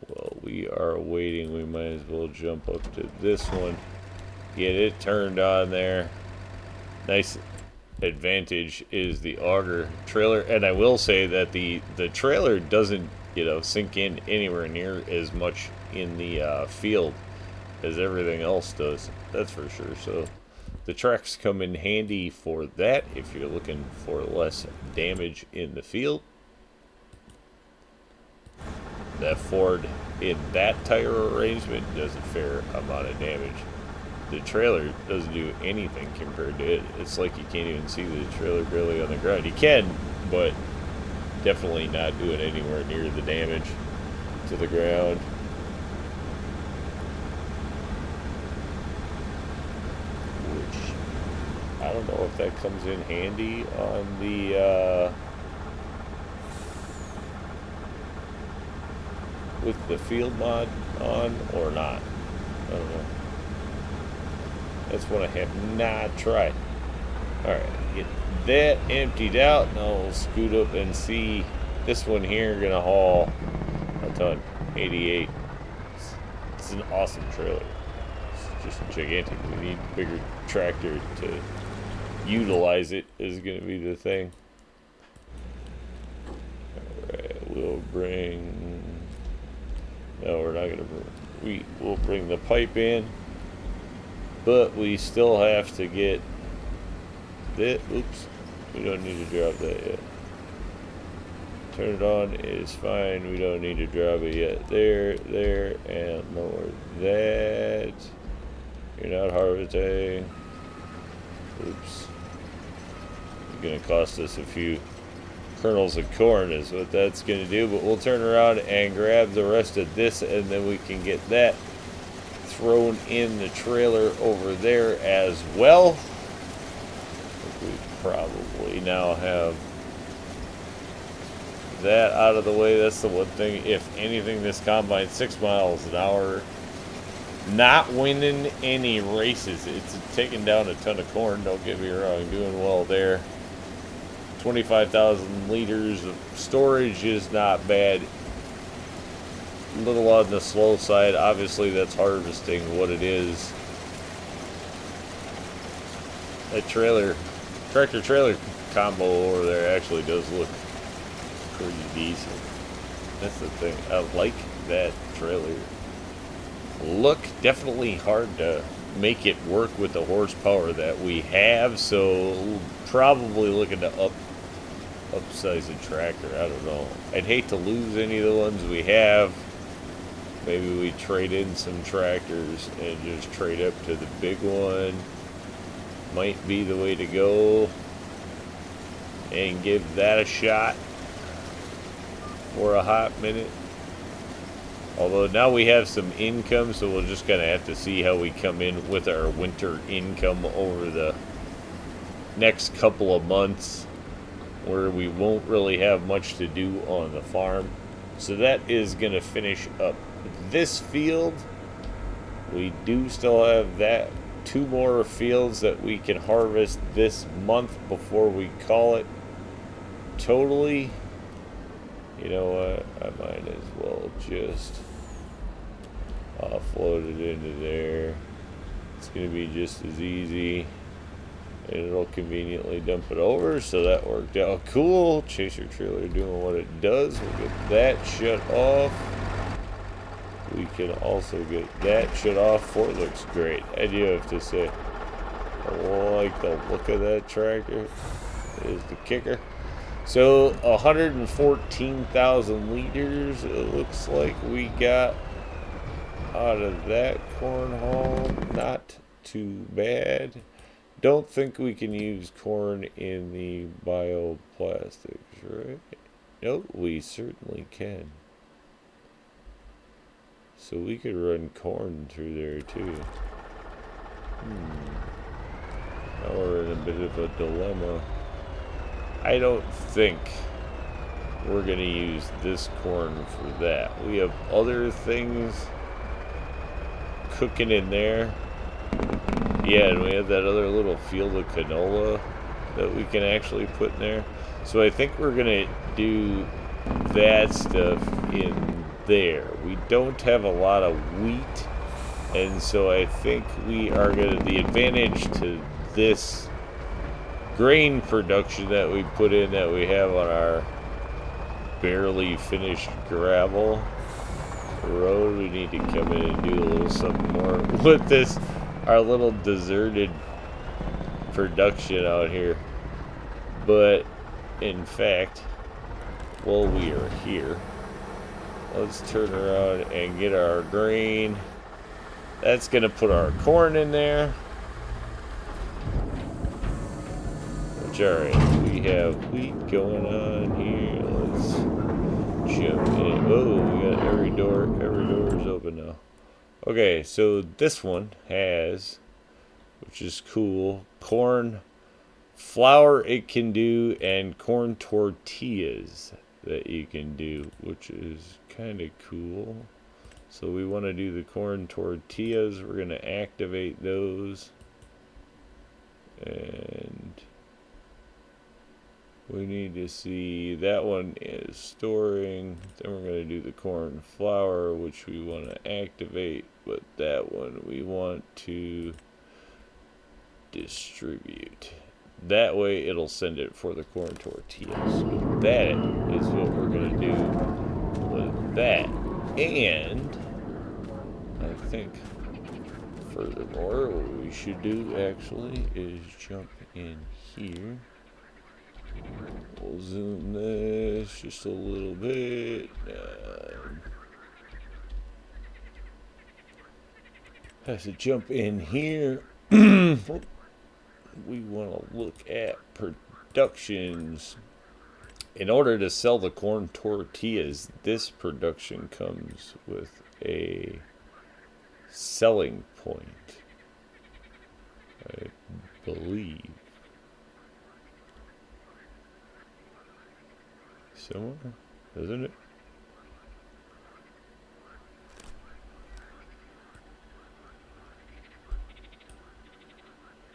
Well, we are waiting. We might as well jump up to this one, get it turned on there. Nice advantage is the auger trailer, and I will say that the trailer doesn't sink in anywhere near as much in the field as everything else does, that's for sure. So the tracks come in handy for that if you're looking for less damage in the field. That Ford in that tire arrangement does a fair amount of damage. The trailer doesn't do anything compared to it. It's like you can't even see the trailer barely on the ground. You can, but definitely not doing anywhere near the damage. to the ground. Which, I don't know if that comes in handy on the, with the field mod on or not. I don't know. That's what I have not tried. Alright, get that emptied out. Now we'll scoot up and see this one here gonna haul a ton. 88. It's an awesome trailer. It's just gigantic. We need a bigger tractor to utilize it is gonna be the thing. Alright, we'll bring... No, we're not gonna bring... We'll bring the pipe in. But we still have to get that. Oops, we don't need to drop that yet. Turn it on is fine. We don't need to drop it yet. There, and lower that. You're not harvesting. Oops. It's gonna cost us a few kernels of corn is what that's gonna do. But we'll turn around and grab the rest of this, and then we can get that thrown in the trailer over there as well. We probably now have that out of the way. That's the one thing. If anything, this combine's 6 miles an hour. Not winning any races. It's taking down a ton of corn. Don't get me wrong. Doing well there. 25,000 liters of storage is not bad. A little on the slow side. Obviously, that's harvesting what it is. That tractor trailer combo over there actually does look pretty decent. That's the thing. I like that trailer look. Definitely hard to make it work with the horsepower that we have. So probably looking to upsize the tractor. I don't know. I'd hate to lose any of the ones we have. Maybe we trade in some tractors and just trade up to the big one. Might be the way to go. And give that a shot for a hot minute. Although now we have some income, so we're just going to have to see how we come in with our winter income over the next couple of months, where we won't really have much to do on the farm. So that is going to finish up this field. We do still have that 2 more fields that we can harvest this month before we call it totally. You know what, I might as well just offload it into there. It's going to be just as easy, and it'll conveniently dump it over. So that worked out cool. Chaser trailer doing what it does. We'll get that shut off. We can also get that shut off. Ford looks great. I do have to say, I like the look of that tractor. Is the kicker. So 114,000 liters it looks like we got out of that corn haul. Not too bad. Don't think we can use corn in the bioplastics, right? Nope, we certainly can. So we could run corn through there too. Now we're in a bit of a dilemma. I don't think we're going to use this corn for that. We have other things cooking in there. Yeah, and we have that other little field of canola that we can actually put in there. So I think we're going to do that stuff in there. We don't have a lot of wheat, and so I think we are going to, the advantage to this grain production that we put in, that we have on our barely finished gravel road, we need to come in and do a little something more with this, our little deserted production out here. But in fact, while we are here, let's turn around and get our grain. That's gonna put our corn in there. Which, alright, we have wheat going on here. Let's jump in. Oh, we got every door is open now. Okay, so this one has, which is cool, corn flour it can do, and corn tortillas that you can do, which is kind of cool. So we want to do the corn tortillas. We're going to activate those. And we need to see that one is storing. Then we're going to do the corn flour, which we want to activate. But that one we want to distribute. That way it'll send it for the corn tortillas. But that is what we're going to do with that. And I think furthermore, what we should do actually is jump in here. We'll zoom this just a little bit. Has to jump in here. We want to look at productions. In order to sell the corn tortillas, this production comes with a selling point, I believe. Somewhere, isn't it?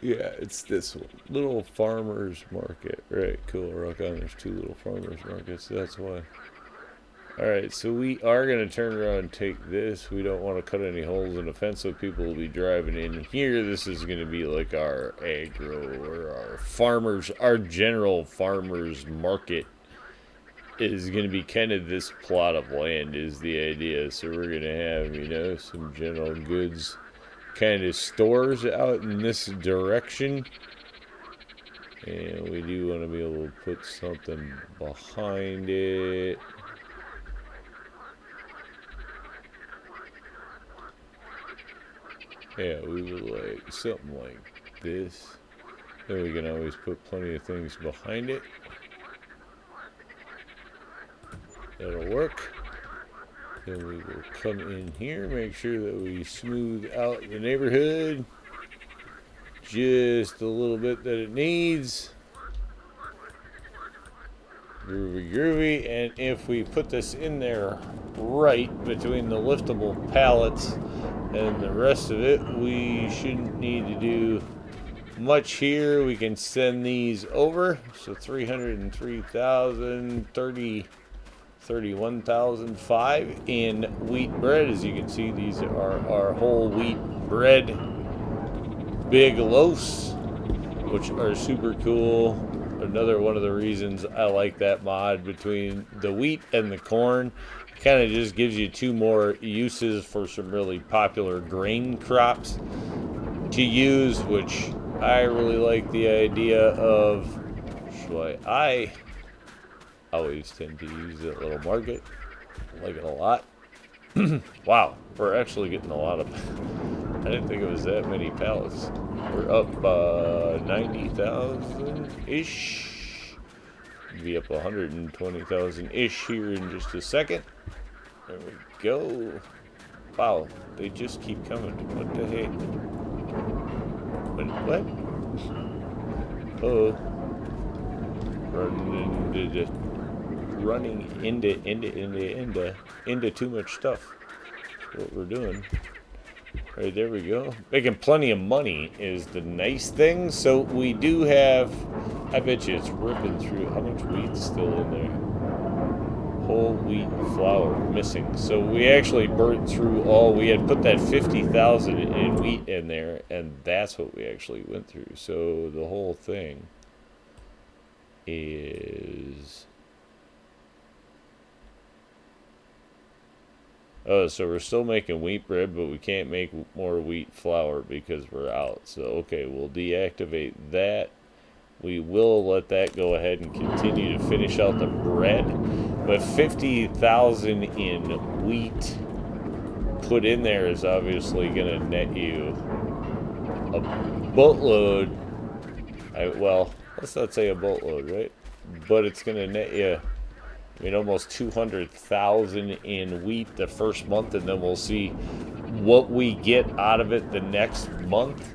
Yeah, it's this one. Little farmers market. Right, cool. Rock on. There's two little farmers markets. That's why. Alright, so we are going to turn around and take this. We don't want to cut any holes in the fence so people will be driving in here. This is going to be like our agro or our farmers, our general farmers market is going to be kind of this plot of land is the idea. So we're going to have, you know, some general goods kind of stores out in this direction. And we do want to be able to put something behind it. Yeah, we would like something like this. Then we can always put plenty of things behind it. That'll work. Then we will come in here, make sure that we smooth out the neighborhood just a little bit that it needs. Groovy, groovy. And if we put this in there right between the liftable pallets and the rest of it, we shouldn't need to do much here. We can send these over. So 303,000, 31,005 in wheat bread. As you can see, these are our whole wheat bread big loaves, which are super cool. Another one of the reasons I like that mod between the wheat and the corn. Kind of just gives you two more uses for some really popular grain crops to use, which I really like the idea of. So I always tend to use that little market. I like it a lot. Wow, we're actually getting a lot of. I didn't think it was that many pallets. We're up 90,000-ish. Be up 120,000-ish here in just a second. There we go. Wow, they just keep coming. What the heck? What? Oh. Running into too much stuff. That's what we're doing. Right, there we go. Making plenty of money is the nice thing. So we do have, I bet you it's ripping through. How much wheat's still in there? Whole wheat flour missing. So we actually burnt through all. We had put that 50,000 in wheat in there, and that's what we actually went through. So the whole thing is. Oh, so we're still making wheat bread, but we can't make more wheat flour because we're out. So, okay, we'll deactivate that. We will let that go ahead and continue to finish out the bread. But 50,000 in wheat put in there is obviously going to net you a boatload. Well, let's not say a boatload, right? But it's going to net you I mean, almost 200,000 in wheat the first month, and then we'll see what we get out of it the next month.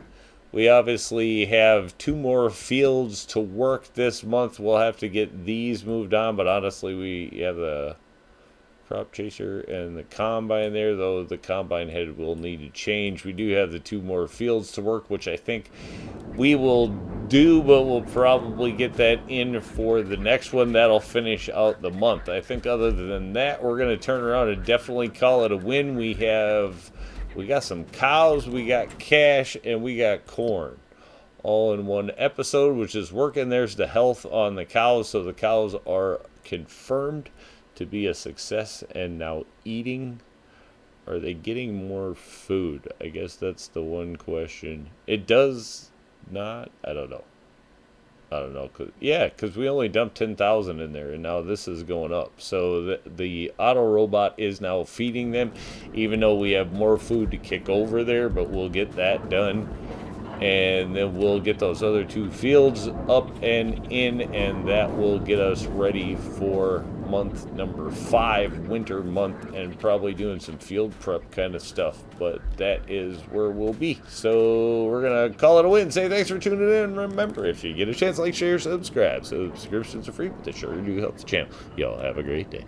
We obviously have 2 more fields to work this month. We'll have to get these moved on, but honestly, we have the crop chaser and the combine there, though the combine head will need to change. We do have the 2 more fields to work, which I think we will do, but we'll probably get that in for the next one. That'll finish out the month. I think other than that, we're going to turn around and definitely call it a win. We got some cows, we got cash, and we got corn all in one episode, which is working. There's the health on the cows, so the cows are confirmed to be a success. And now eating, are they getting more food? I guess that's the one question. It does not, I don't know. Because we only dumped 10,000 in there, and now this is going up. So the auto robot is now feeding them, even though we have more food to kick over there, but we'll get that done. And then we'll get those other 2 fields up and in, and that will get us ready for month number 5, winter month, and probably doing some field prep kind of stuff. But that is where we'll be. So we're going to call it a win. Say thanks for tuning in. Remember, if you get a chance, like, share, subscribe. Subscriptions are free, but they sure do help the channel. Y'all have a great day.